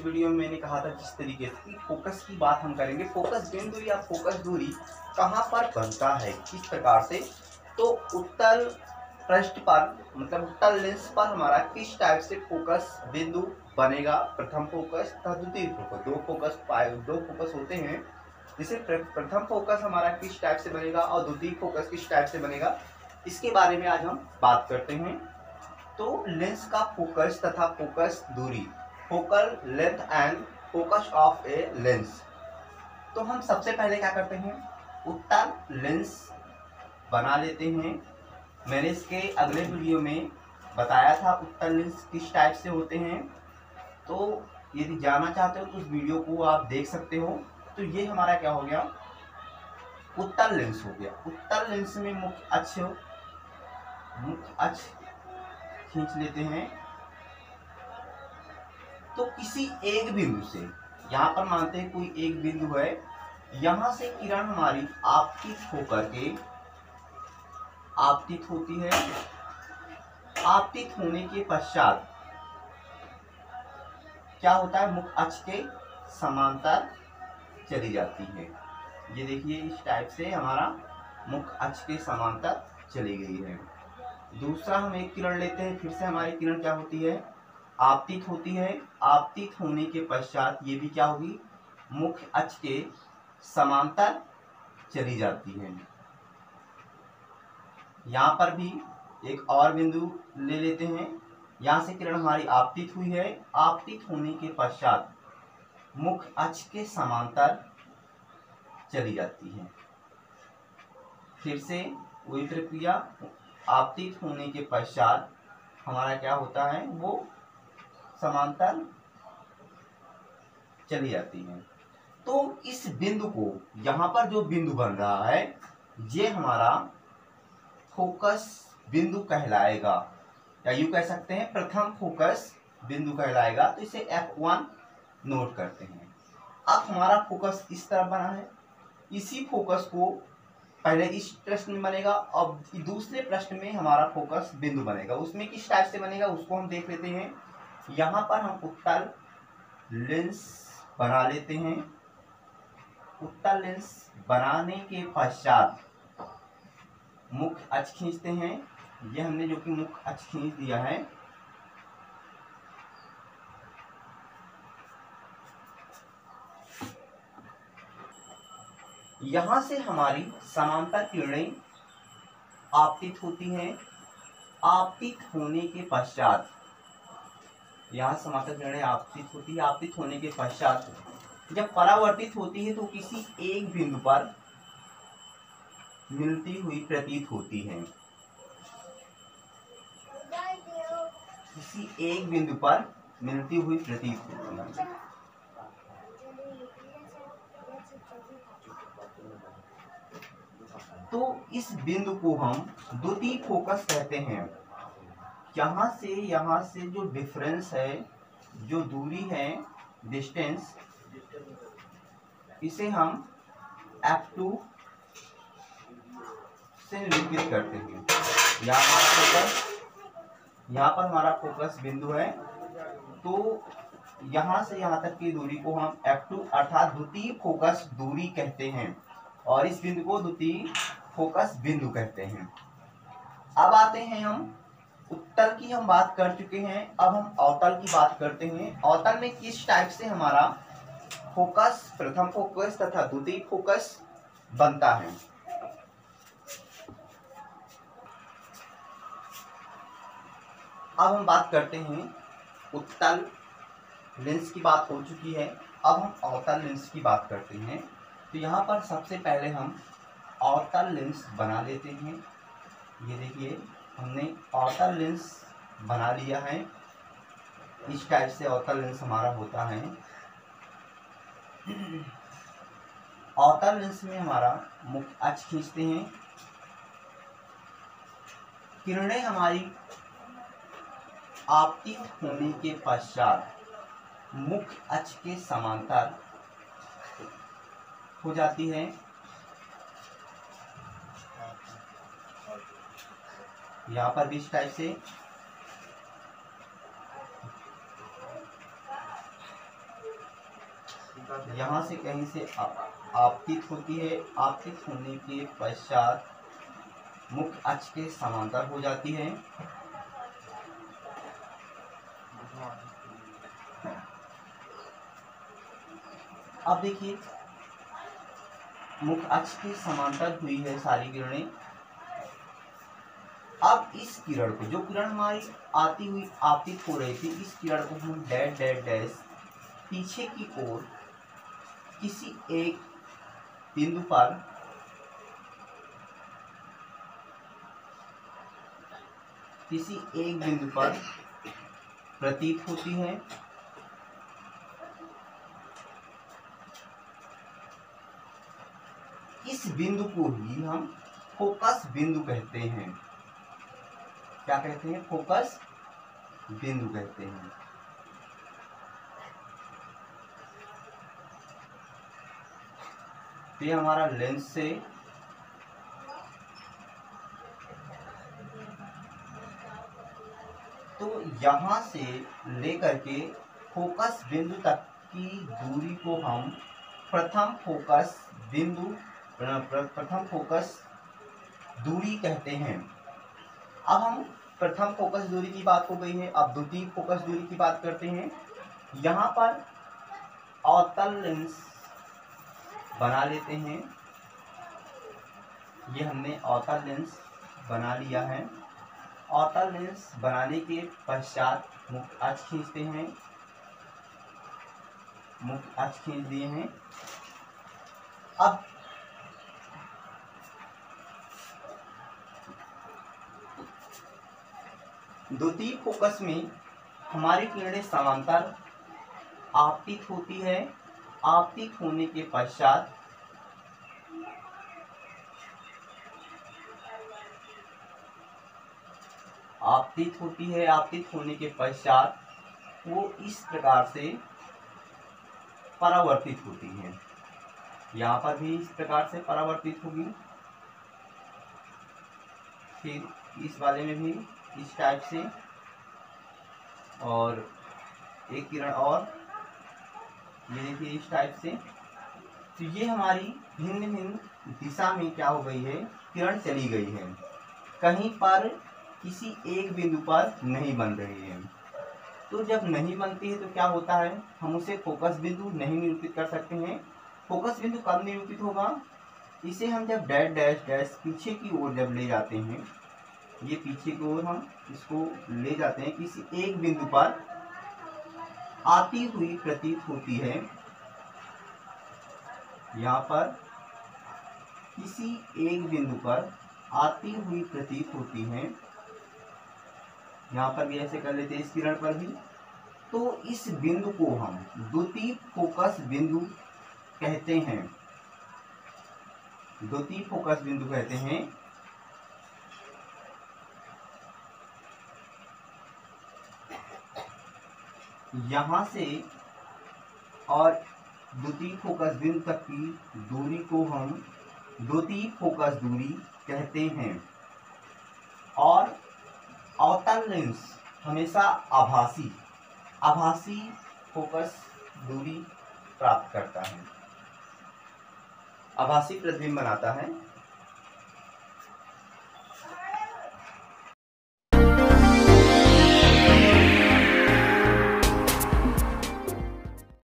Video में मैंने कहा था जिस तरीके से कि फोकस की बात हम करेंगे, फोकस बिंदु या फोकस दूरी कहाँ पर बनता है, किस प्रकार से। तो उत्तल पृष्ठ पर मतलब उत्तल लेंस पर हमारा किस टाइप से फोकस बिंदु बनेगा, प्रथम फोकस तथा द्वितीय फोकस, दो फोकस होते हैं। जैसे प्रथम फोकस हमारा किस टाइप से बनेगा और द्वितीय फोकस किस टाइप से बनेगा, इसके बारे में आज हम बात करते हैं। तो लेंस का फोकस तथा फोकस दूरी, focal length and focus of a lens. तो हम सबसे पहले क्या करते हैं, उत्तल लेंस बना लेते हैं। मैंने इसके अगले वीडियो में बताया था उत्तल लेंस किस टाइप से होते हैं, तो यदि जानना चाहते हो तो उस वीडियो को आप देख सकते हो। तो ये हमारा क्या हो गया, उत्तल लेंस हो गया। उत्तल लेंस में मुख्य अक्ष खींच लेते हैं। तो किसी एक बिंदु से, यहाँ पर मानते हैं कोई एक बिंदु है, यहां से किरण हमारी आपतित होकर के आपतित होती है। आपतित होने के पश्चात क्या होता है, मुख्य अक्ष के समांतर चली जाती है। ये देखिए इस टाइप से हमारा मुख्य अक्ष के समांतर चली गई है। दूसरा हम एक किरण लेते हैं, फिर से हमारी किरण क्या होती है, आपतित होती है। आपतित होने के पश्चात ये भी क्या होगी, मुख्य अक्ष के समांतर चली जाती है। यहाँ पर भी एक और बिंदु ले लेते हैं, यहाँ से किरण हमारी आपतित हुई है। आपतित होने के पश्चात मुख्य अक्ष के समांतर चली जाती है। फिर से वही प्रक्रिया, आपतित होने के पश्चात हमारा क्या होता है, वो समांतर चली जाती है। तो इस बिंदु को, यहाँ पर जो बिंदु बन रहा है, ये हमारा फोकस बिंदु कहलाएगा, या यूं कह सकते हैं प्रथम फोकस बिंदु कहलाएगा। तो इसे F1 नोट करते हैं। अब हमारा फोकस इस तरह बना है, इसी फोकस को पहले इस प्रश्न में बनेगा, अब दूसरे प्रश्न में हमारा फोकस बिंदु बनेगा। उसमें किस टाइप से बनेगा उसको हम देख लेते हैं। यहाँ पर हम उत्तल लेंस बना लेते हैं। उत्तल लेंस बनाने के पश्चात मुख्य अक्ष खींचते हैं। ये हमने जो कि मुख्य अक्ष खींच दिया है, यहां से हमारी समांतर किरणें आपतित होती हैं। आपतित होने के पश्चात यहाँ समांतर किरणें आपतित होती है। आपतित होने के पश्चात जब परावर्तित होती है तो किसी एक बिंदु पर मिलती हुई प्रतीत होती है। किसी एक बिंदु पर मिलती हुई प्रतीत होती है। तो इस बिंदु को हम द्वितीय फोकस कहते हैं। यहाँ से जो डिफरेंस है, जो दूरी है, डिस्टेंस, इसे हम F2 से निरूपित करते हैं। यहाँ पर हमारा फोकस बिंदु है, तो यहाँ से यहाँ तक की दूरी को हम F2 अर्थात द्वितीय फोकस दूरी कहते हैं, और इस बिंदु को द्वितीय फोकस बिंदु कहते हैं। अब आते हैं हम उत्तल की, हम बात कर चुके हैं, अब हम अवतल की बात करते हैं। अवतल में किस टाइप से हमारा फोकस, प्रथम फोकस तथा द्वितीय फोकस बनता है। अब हम बात करते हैं, उत्तल लेंस की बात हो चुकी है, अब हम अवतल लेंस की बात करते हैं। तो यहाँ पर सबसे पहले हम अवतल लेंस बना लेते हैं। ये देखिए हमने अवतल लेंस बना लिया है। इस टाइप से अवतल लेंस हमारा होता है। अवतल लेंस में हमारा मुख्य अक्ष खींचते हैं। किरणें हमारी आपतित होने के पश्चात मुख्य अक्ष के समांतर हो जाती है। यहाँ पर भी इस टाइप से यहाँ से कहीं से आपतित होती है। आपतित होने के पश्चात मुख्य अक्ष के समांतर हो जाती है। अब देखिए मुख्य अक्ष के समांतर हुई है सारी किरणें। अब इस किरण को, जो किरण हमारी आती हुई आपतित हो रही थी, इस किरण को हम डैश डैश डैश पीछे की ओर किसी एक बिंदु पर प्रतीत होती है। इस बिंदु को ही हम फोकस बिंदु कहते हैं। क्या कहते हैं? फोकस बिंदु कहते हैं। तो ये हमारा लेंस से तो यहाँ से लेकर के फोकस बिंदु तक की दूरी को हम प्रथम फोकस दूरी कहते हैं। अब हम प्रथम फोकस दूरी की बात हो गई है, अब द्वितीय फोकस दूरी की बात करते हैं। यहाँ पर अवतल लेंस बना लेते हैं। ये हमने अवतल लेंस बना लिया है। अवतल लेंस बनाने के पश्चात मुख्य अक्ष खींचते हैं। मुख्य अक्ष खींच दिए हैं। अब द्वितीय फोकस में हमारी किरणें समांतर आपतित होती है। आपतित होने के पश्चात आपतित होती है। आपतित होने के पश्चात वो इस प्रकार से परावर्तित होती है। यहाँ पर भी इस प्रकार से परावर्तित होगी, फिर इस वाले में भी इस टाइप से, और एक किरण और ये देखिए इस टाइप से। तो ये हमारी भिन्न भिन्न दिशा में क्या हो गई है, किरण चली गई है, कहीं पर किसी एक बिंदु पर नहीं बन रही है। तो जब नहीं बनती है तो क्या होता है, हम उसे फोकस बिंदु नहीं निरूपित कर सकते हैं। फोकस बिंदु कब निरूपित होगा, इसे हम जब डैश डैश डैश पीछे की ओर जब ले जाते हैं, ये पीछे की ओर हम इसको ले जाते हैं, किसी एक बिंदु पर आती हुई प्रतीत होती है। यहाँ पर किसी एक बिंदु पर आती हुई प्रतीत होती है। यहाँ पर भी ऐसे कर लेते हैं, इस किरण पर भी। तो इस बिंदु को हम द्वितीय फोकस बिंदु कहते हैं। द्वितीय फोकस बिंदु कहते हैं। यहाँ से और द्वितीय फोकस बिंदु तक की दूरी को हम द्वितीय फोकस दूरी कहते हैं। और अवतल लेंस हमेशा आभासी फोकस दूरी प्राप्त करता है, आभासी प्रतिबिंब बनाता है।